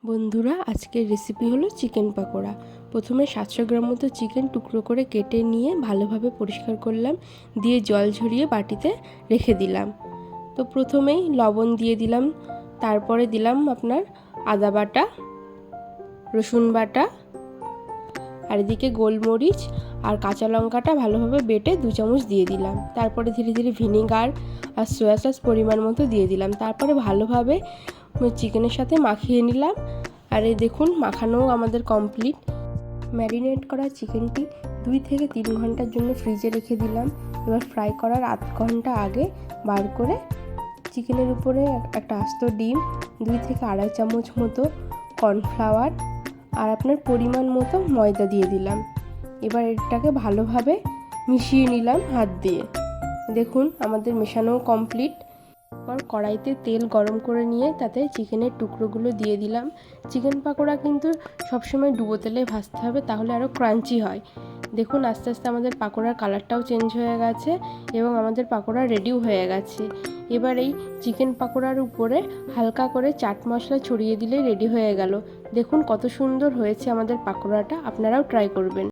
বন্ধুরা, আজকের রেসিপি হলো চিকেন পাকোড়া। প্রথমে 700 গ্রাম মতো চিকেন টুকরো করে কেটে নিয়ে ভালোভাবে পরিষ্কার করলাম, দিয়ে জল ঝরিয়ে বাটিতে রেখে দিলাম। তো প্রথমেই লবণ দিয়ে দিলাম, তারপরে দিলাম আপনার আদা বাটা, রসুন বাটা, আর এদিকে গোলমরিচ আর কাঁচা লঙ্কাটা ভালোভাবে বেটে 2 চামচ দিয়ে দিলাম। তারপরে ধীরে ধীরে ভিনেগার আর সয়া সস পরিমাণ মতো দিয়ে দিলাম। তারপরে ভালোভাবে চিকেনের সাথে মাখিয়ে নিলাম। আর এই দেখুন, মাখানোও আমাদের কমপ্লিট। ম্যারিনেট করা চিকেনটি 2 থেকে 3 ঘন্টার জন্য ফ্রিজে রেখে দিলাম। এবার ফ্রাই করার আধ ঘন্টা আগে বার করে চিকেনের উপরে একটা আস্ত ডিম, 2 থেকে আড়াই চামচ মতো কর্নফ্লাওয়ার আর আপনার পরিমাণ মতো ময়দা দিয়ে দিলাম। এবার এটাকে ভালোভাবে মিশিয়ে নিলাম হাত দিয়ে। দেখুন, আমাদের মেশানো কমপ্লিট। এরপর কড়াইতে তেল গরম করে নিয়ে তাতে চিকেনের টুকরোগুলো দিয়ে দিলাম। চিকেন পাকোড়া কিন্তু সবসময় ডুবো তেলে ভাজতে হবে, তাহলে আরও ক্রাঞ্চি হয়। দেখুন, আস্তে আস্তে আমাদের পাকোড়ার কালারটাও চেঞ্জ হয়ে গেছে এবং আমাদের পাকোড়া রেডিও হয়ে গেছে। এবার এই চিকেন পাকোড়ার উপরে হালকা করে চাট মশলা ছড়িয়ে দিলেই রেডি হয়ে গেল। দেখুন কত সুন্দর হয়েছে আমাদের পাকোড়াটা, আপনারাও ট্রাই করবেন।